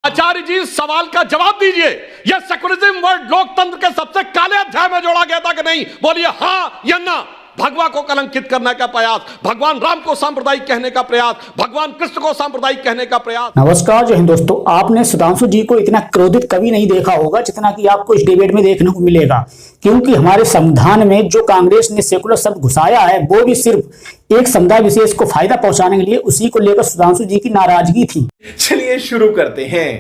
आचार्य जी सवाल का जवाब दीजिए। यह सेकुलरिज्म वर्ड लोकतंत्र के सबसे काले अध्याय में जोड़ा गया था कि नहीं? बोलिए हां या ना। भगवा को कलंकित करने का प्रयास, भगवान राम को सांप्रदायिक कहने का प्रयास, भगवान कृष्ण को सांप्रदायिक कहने का प्रयास। नमस्कार, जय हिंद दोस्तों। आपने सुधांशु जी को इतना क्रोधित कभी नहीं देखा होगा जितना कि आपको इस डिबेट में देखने को मिलेगा, क्योंकि हमारे संविधान में जो कांग्रेस ने सेकुलर शब्द घुसाया है वो भी सिर्फ एक समुदाय विशेष को फायदा पहुंचाने के लिए, उसी को लेकर सुधांशु जी की नाराजगी थी। चलिए शुरू करते हैं।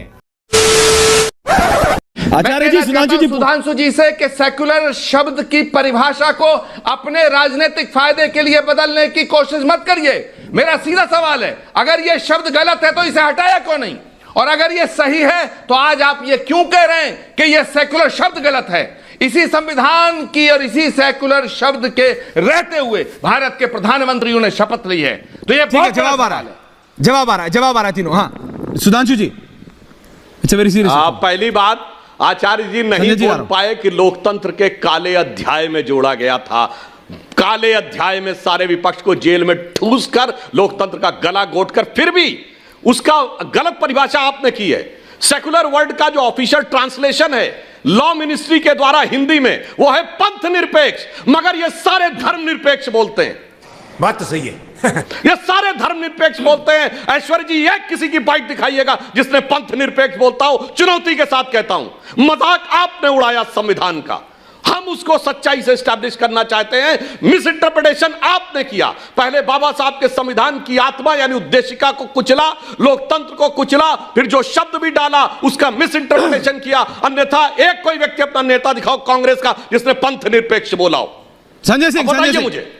आचार्य जी, सुधांशु जी से कि सेकुलर शब्द की परिभाषा को अपने राजनीतिक फायदे के लिए बदलने की कोशिश मत करिए। मेरा सीधा सवाल है, अगर यह शब्द गलत है तो इसे हटाया क्यों नहीं? और अगर यह सही है तो आज आप ये क्यों कह रहे हैं कि यह सेकुलर शब्द गलत है? इसी संविधान की और इसी सेकुलर शब्द के रहते हुए भारत के प्रधानमंत्रियों ने शपथ ली है। तो ये जवाब आ रहा है तीनों। हाँ सुधांशु जी, अच्छा वेरी सीरियस। पहली बात, आचार्य जी नहीं बोल पाए कि लोकतंत्र के काले अध्याय में जोड़ा गया था। काले अध्याय में सारे विपक्ष को जेल में ठूस कर लोकतंत्र का गला घोटकर, फिर भी उसका गलत परिभाषा आपने की है। सेकुलर वर्ड का जो ऑफिशियल ट्रांसलेशन है लॉ मिनिस्ट्री के द्वारा हिंदी में, वो है पंथ निरपेक्ष, मगर ये सारे धर्म निरपेक्ष बोलते हैं। बात तो सही है। ये सारे धर्म निरपेक्ष बोलते हैं। ऐश्वर्य जी, एक किसी की बाइट दिखाइएगा जिसने पंथ निरपेक्ष बोलता हो। चुनौती के साथ कहता हूं, मजाक आपने उड़ाया संविधान का, हम उसको सच्चाई से एस्टैब्लिश करना चाहते हैं। मिस इंटरप्रिटेशन आपने किया। पहले बाबा साहब के संविधान की आत्मा यानी उद्देशिका को कुचला, लोकतंत्र को कुचला, फिर जो शब्द भी डाला उसका मिस इंटरप्रिटेशन किया। अन्यथा एक कोई व्यक्ति अपना नेता दिखाओ कांग्रेस का जिसने पंथ निरपेक्ष बोला हो। संजय सिंह, बताइए मुझे।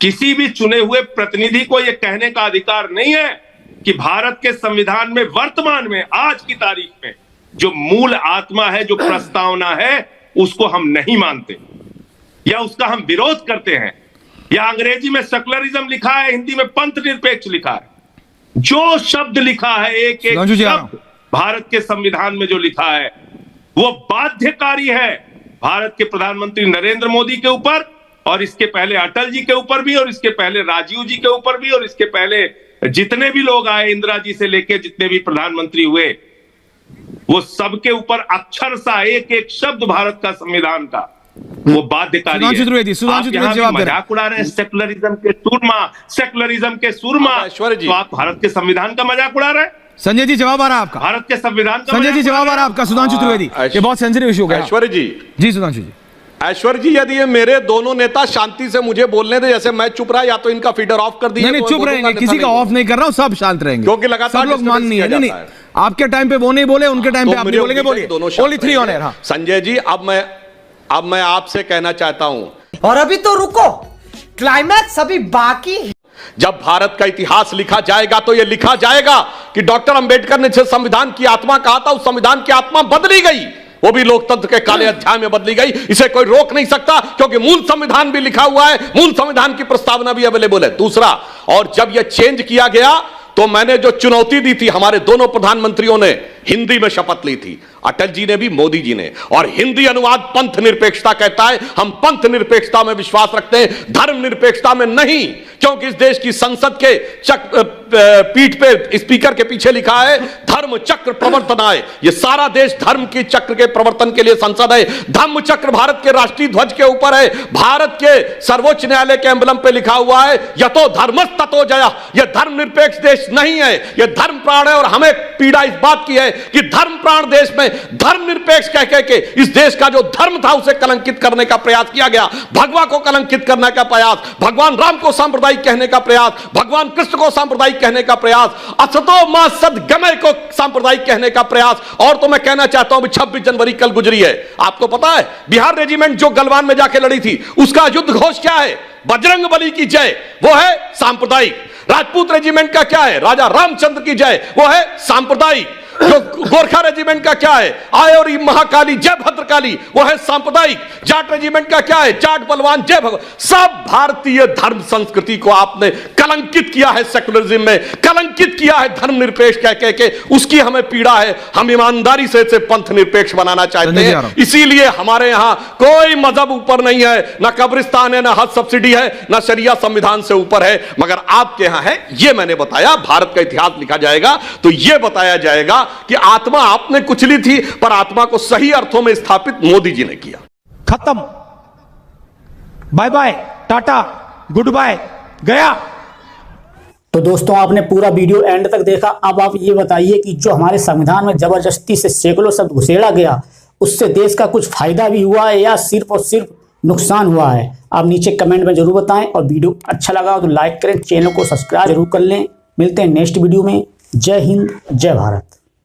किसी भी चुने हुए प्रतिनिधि को यह कहने का अधिकार नहीं है कि भारत के संविधान में वर्तमान में आज की तारीख में जो मूल आत्मा है, जो प्रस्तावना है, उसको हम नहीं मानते या उसका हम विरोध करते हैं। या अंग्रेजी में सेकुलरिज्म लिखा है, हिंदी में पंथ निरपेक्ष लिखा है। जो शब्द लिखा है, एक एक शब्द भारत के संविधान में जो लिखा है वो बाध्यकारी है भारत के प्रधानमंत्री नरेंद्र मोदी के ऊपर, और इसके पहले अटल जी के ऊपर भी, और इसके पहले राजीव जी के ऊपर भी, और इसके पहले जितने भी लोग आए, इंदिरा जी से लेकर जितने भी प्रधानमंत्री हुए, वो सबके ऊपर अक्षरशः एक एक शब्द भारत का संविधान का वो बाध्यकारी है। मजाक उड़ा रहे हैं सेकुलरिज्म के सूरमा, तो आप भारत के संविधान का मजाक उड़ा रहे हैं। संजय जी जवाब आ रहा है आपका। भारत के संविधान का संजय जी जवाब आ रहा है आपका। सुधांशु त्रिवेदी, ये बहुत सेंसिटिव इशू है। ऐश्वर्य जी सुधांशु जी। ऐश्वर्य जी, यदि ये मेरे दोनों नेता शांति से मुझे बोलने दे, जैसे मैं चुप रहा, या तो इनका फीडर ऑफ कर दीजिए। नहीं, चुप रहेंगे, किसी का ऑफ नहीं कर रहा हूं, सब शांत रहेंगे क्योंकि लगातार सब लोग मान नहीं है। नहीं, आपके टाइम पे वो नहीं बोले, उनके टाइम पे आप नहीं बोलेंगे। बोलिए, only 3 on air. Sanjay ji, अब मैं आपसे कहना चाहता हूं, और अभी तो रुको, क्लाइमैक्स अभी बाकी है। जब भारत का इतिहास लिखा जाएगा तो यह लिखा जाएगा कि डॉक्टर अंबेडकर ने जिस संविधान की आत्मा कहा था, उस संविधान की आत्मा बदली गई, वो भी लोकतंत्र के काले अध्याय में बदली गई। इसे कोई रोक नहीं सकता, क्योंकि मूल संविधान भी लिखा हुआ है, मूल संविधान की प्रस्तावना भी अवेलेबल है। दूसरा, और जब यह चेंज किया गया तो मैंने जो चुनौती दी थी, हमारे दोनों प्रधानमंत्रियों ने हिंदी में शपथ ली थी, अटल जी ने भी, मोदी जी ने, और हिंदी अनुवाद पंथ निरपेक्षता कहता है। हम पंथ निरपेक्षता में विश्वास रखते हैं, धर्म निरपेक्षता में नहीं, क्योंकि इस देश की संसद के पीठ पे, स्पीकर के पीछे लिखा है धर्म चक्र प्रवर्तनाय। ये सारा देश धर्म के चक्र के प्रवर्तन के लिए संसद है। धम्म चक्र भारत के राष्ट्रीय ध्वज के ऊपर है। भारत के सर्वोच्च न्यायालय के एम्बलम पे लिखा हुआ है यतो धर्मस् ततो जयः। यह धर्म निरपेक्ष देश नहीं है, यह धर्म प्राण है। और हमें पीड़ा इस बात की है कि धर्म प्राण देश में धर्म निरपेक्ष कह के इस देश का जो धर्म था उसे कलंकित करने का प्रयास किया गया। भगवा को कलंकित करने का प्रयास, भगवान राम को सांप्रदायिक कहने का प्रयास, भगवान कृष्ण को सांप्रदायिक कहने का प्रयास, असतो मा सद्गमय को सांप्रदायिक कहने का प्रयास। और तो मैं कहना चाहता हूं, 26 जनवरी कल गुजरी है, आपको पता है बिहार रेजिमेंट जो गलवान में जाके लड़ी थी, उसका युद्ध घोष क्या है? बजरंग बली की जय, वो है सांप्रदायिक। राजपूत रेजिमेंट का क्या है? राजा रामचंद्र की जय, वो है सांप्रदायिक। जो गोरखा रेजिमेंट का क्या है? आय और महाकाली जय भद्रकाली, वो है सांप्रदायिक। जाट रेजिमेंट का क्या है? जाट बलवान जय भगवान। सब भारतीय धर्म संस्कृति को आपने कलंकित किया है, सेकुलरिज्म में कलंकित किया है, धर्मनिरपेक्ष कह के उसकी हमें पीड़ा है। हम ईमानदारी से इसे पंथ निरपेक्ष बनाना चाहते हैं। इसीलिए हमारे यहां कोई मजहब ऊपर नहीं है, ना कब्रिस्तान है, ना हज सब्सिडी है, ना शरिया संविधान से ऊपर है। मगर आपके यहां है, ये मैंने बताया। भारत का इतिहास लिखा जाएगा तो यह बताया जाएगा कि आत्मा आपने कुचली थी, पर आत्मा को सही अर्थों में स्थापित मोदी जी ने किया। खत्म, bye bye, tata, good bye, गया। तो दोस्तों आपने पूरा वीडियो एंड तक देखा। अब आप ये बताइए कि जो हमारे संविधान में जबरदस्ती से सेकुलर शब्द घुसेड़ा गया, उससे देश का कुछ फायदा भी हुआ है या सिर्फ और सिर्फ नुकसान हुआ है? आप नीचे कमेंट में जरूर बताएं, और वीडियो अच्छा लगा तो लाइक करें, चैनल को सब्सक्राइब जरूर कर लें। मिलते हैं नेक्स्ट वीडियो में। जय हिंद, जय भारत।